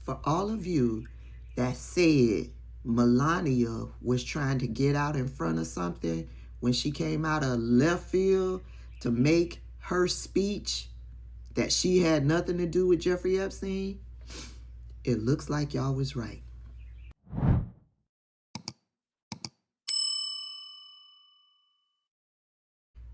for all of you that said Melania was trying to get out in front of something when she came out of left field to make her speech that she had nothing to do with Jeffrey Epstein, it looks like y'all was right.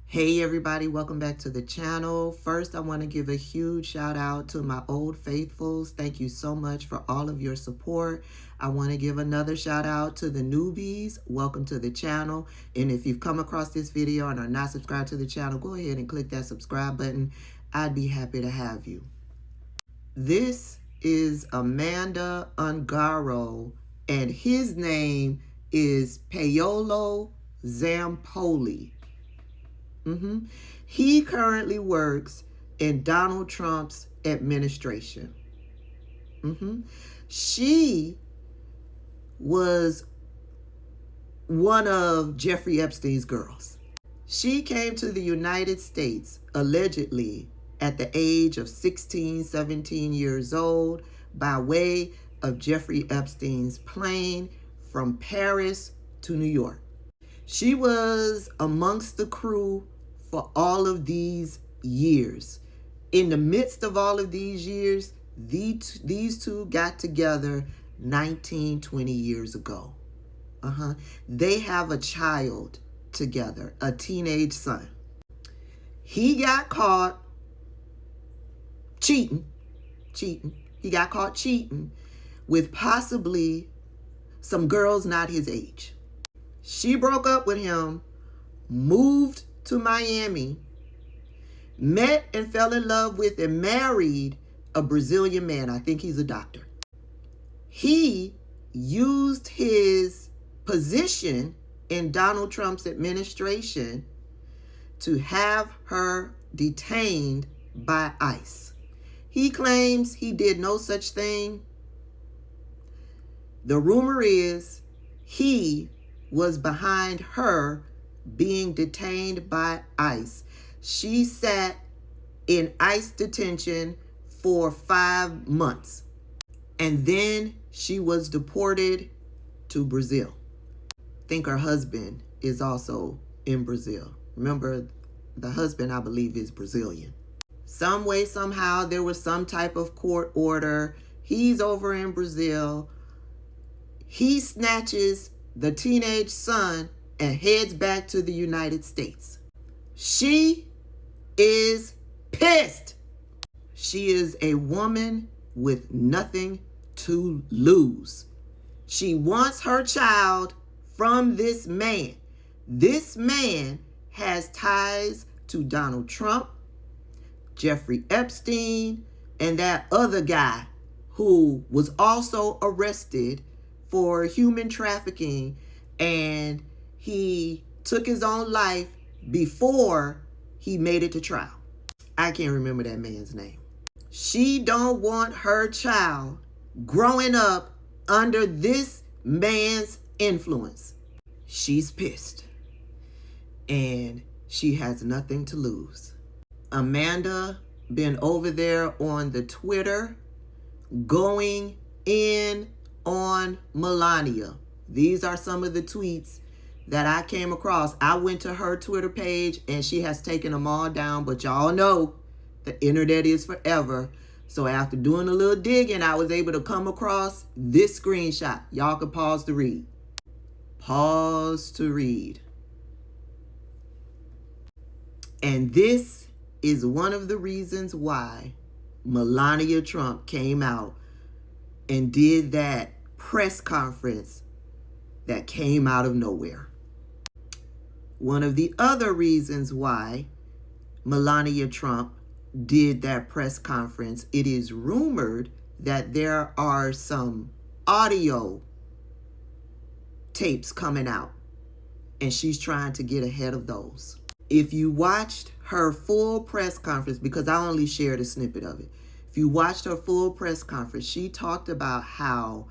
Hey everybody, welcome back to the channel. First, I want to give a huge shout out to my old faithfuls. Thank you so much for all of your support. I want to give another shout out to the newbies. Welcome to the channel. And if you've come across this video and are not subscribed to the channel, go ahead and click that subscribe button. I'd be happy to have you. This is Amanda Ungaro, and his name is Paolo Zampoli. He currently works in Donald Trump's administration. She was one of Jeffrey Epstein's girls. She came to the United States allegedly at the age of 16, 17 years old by way of Jeffrey Epstein's plane from Paris to New York. She was amongst the crew for all of these years. In the midst of all of these years, these two got together 19, 20 years ago. They have a child together, a teenage son. He got caught cheating. He got caught cheating with possibly some girls not his age. She broke up with him, moved to Miami, met and fell in love with and married a Brazilian man. I think he's a doctor. He used his position in Donald Trump's administration to have her detained by ICE. He claims he did no such thing. The rumor is he was behind her being detained by ICE. She sat in ICE detention for 5 months, and then she was deported to Brazil. I think her husband is also in Brazil. Remember, the husband, I believe, is Brazilian. Some way, somehow, there was some type of court order. He's over in Brazil. He snatches the teenage son and heads back to the United States. She is pissed. She is a woman with nothing to lose. She wants her child from this man. This man has ties to Donald Trump, Jeffrey Epstein, and that other guy who was also arrested for human trafficking, and he took his own life before he made it to trial. I can't remember that man's name. She don't want her child growing up under this man's influence. She's pissed, and she has nothing to lose. Amanda been over there on the Twitter going in on Melania. These are some of the tweets that I came across. I went to her Twitter page and she has taken them all down, but y'all know the internet is forever. So after doing a little digging, I was able to come across this screenshot. Y'all can pause to read. Pause to read. And this is one of the reasons why Melania Trump came out and did that press conference that came out of nowhere. One of the other reasons why Melania Trump did that press conference, it is rumored that there are some audio tapes coming out, and she's trying to get ahead of those. If you watched her full press conference, because I only shared a snippet of it, if you watched her full press conference, she talked about how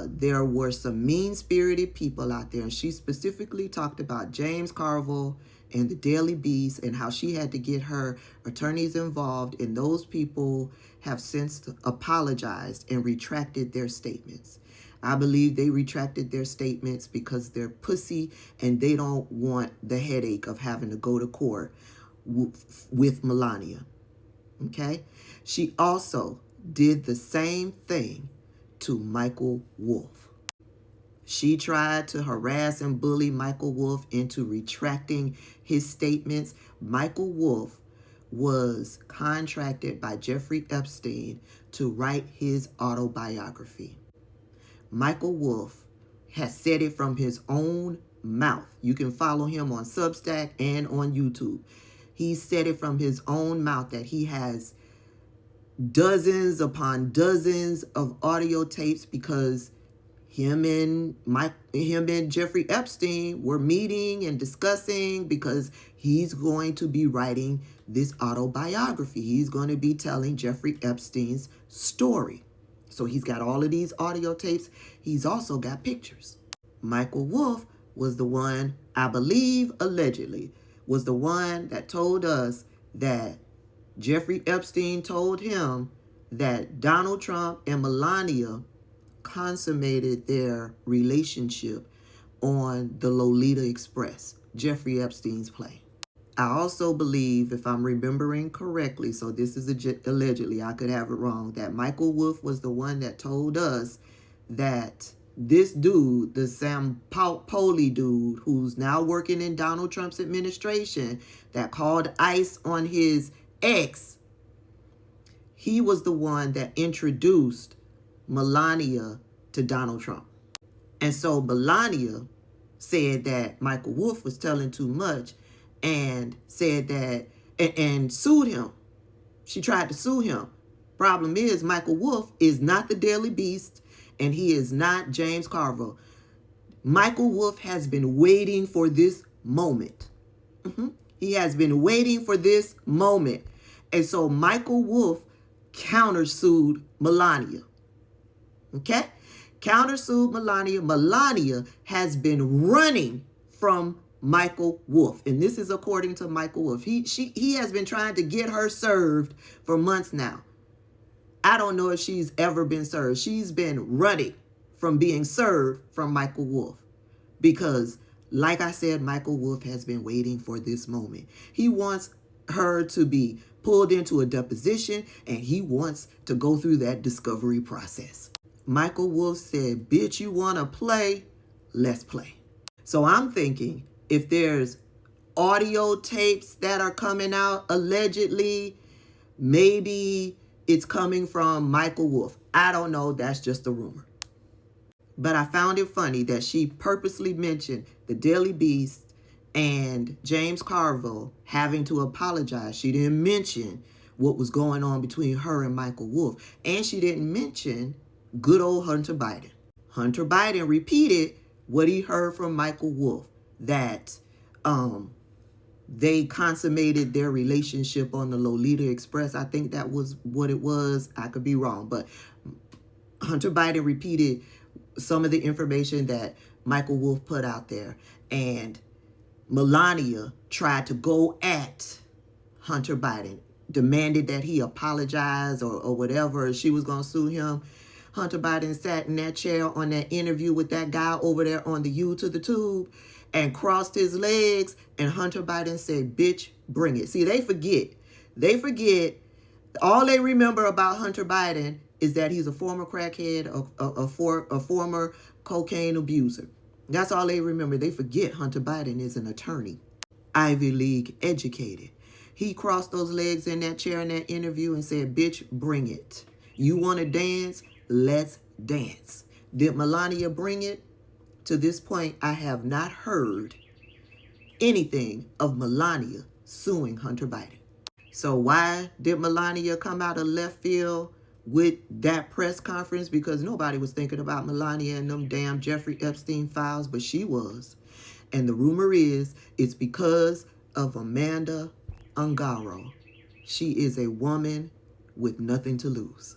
there were some mean-spirited people out there, and she specifically talked about James Carville and the Daily Beast, and how she had to get her attorneys involved, and those people have since apologized and retracted their statements. I believe they retracted their statements because they're pussy and they don't want the headache of having to go to court with Melania. Okay? She also did the same thing to Michael Wolff. She tried to harass and bully Michael Wolff into retracting his statements. Michael Wolff was contracted by Jeffrey Epstein to write his autobiography. Michael Wolff has said it from his own mouth. You can follow him on Substack and on YouTube. He said it from his own mouth that he has dozens upon dozens of audio tapes because him and Jeffrey Epstein were meeting and discussing, because he's going to be writing this autobiography. He's going to be telling Jeffrey Epstein's story. So he's got all of these audio tapes. He's also got pictures. Michael Wolff was the one, I believe, allegedly, was the one that told us that Jeffrey Epstein told him that Donald Trump and Melania consummated their relationship on the Lolita Express, Jeffrey Epstein's plane. I also believe, if I'm remembering correctly, so this is allegedly, I could have it wrong, that Michael Wolff was the one that told us that this dude, the Sam Poli dude, who's now working in Donald Trump's administration, that called ICE on his ex, he was the one that introduced Melania to Donald Trump. And so Melania said that Michael Wolff was telling too much and said that, and sued him. She tried to sue him. Problem is, Michael Wolff is not the Daily Beast and he is not James Carville. Michael Wolff has been waiting for this moment. He has been waiting for this moment. And so Michael Wolff countersued Melania. Okay? Countersued Melania. Melania has been running from Michael Wolff. And this is according to Michael Wolff. He has been trying to get her served for months now. I don't know if she's ever been served. She's been running from being served from Michael Wolff. Because, like I said, Michael Wolff has been waiting for this moment. He wants her to be pulled into a deposition, and he wants to go through that discovery process. Michael Wolff said, bitch, you want to play? Let's play. So I'm thinking, if there's audio tapes that are coming out allegedly, maybe it's coming from Michael Wolff. I don't know. That's just a rumor. But I found it funny that she purposely mentioned the Daily Beast and James Carville having to apologize. She didn't mention what was going on between her and Michael Wolff. And she didn't mention good old Hunter Biden. Hunter Biden repeated what he heard from Michael Wolff, that they consummated their relationship on the Lolita Express. I think that was what it was. I could be wrong. But Hunter Biden repeated some of the information that Michael Wolff put out there. And Melania tried to go at Hunter Biden, demanded that he apologize or whatever. She was going to sue him. Hunter Biden sat in that chair on that interview with that guy over there on the U to the tube and crossed his legs. And Hunter Biden said, bitch, bring it. See, they forget. They forget. All they remember about Hunter Biden is that he's a former crackhead, a former cocaine abuser. That's all they remember. They forget Hunter Biden is an attorney, Ivy League educated. He crossed those legs in that chair in that interview and said, bitch, bring it. You want to dance? Let's dance. Did Melania bring it? To this point, I have not heard anything of Melania suing Hunter Biden. So why did Melania come out of left field with that press conference? Because nobody was thinking about Melania and them damn Jeffrey Epstein files, but she was. And the rumor is it's because of Amanda Ungaro. She is a woman with nothing to lose.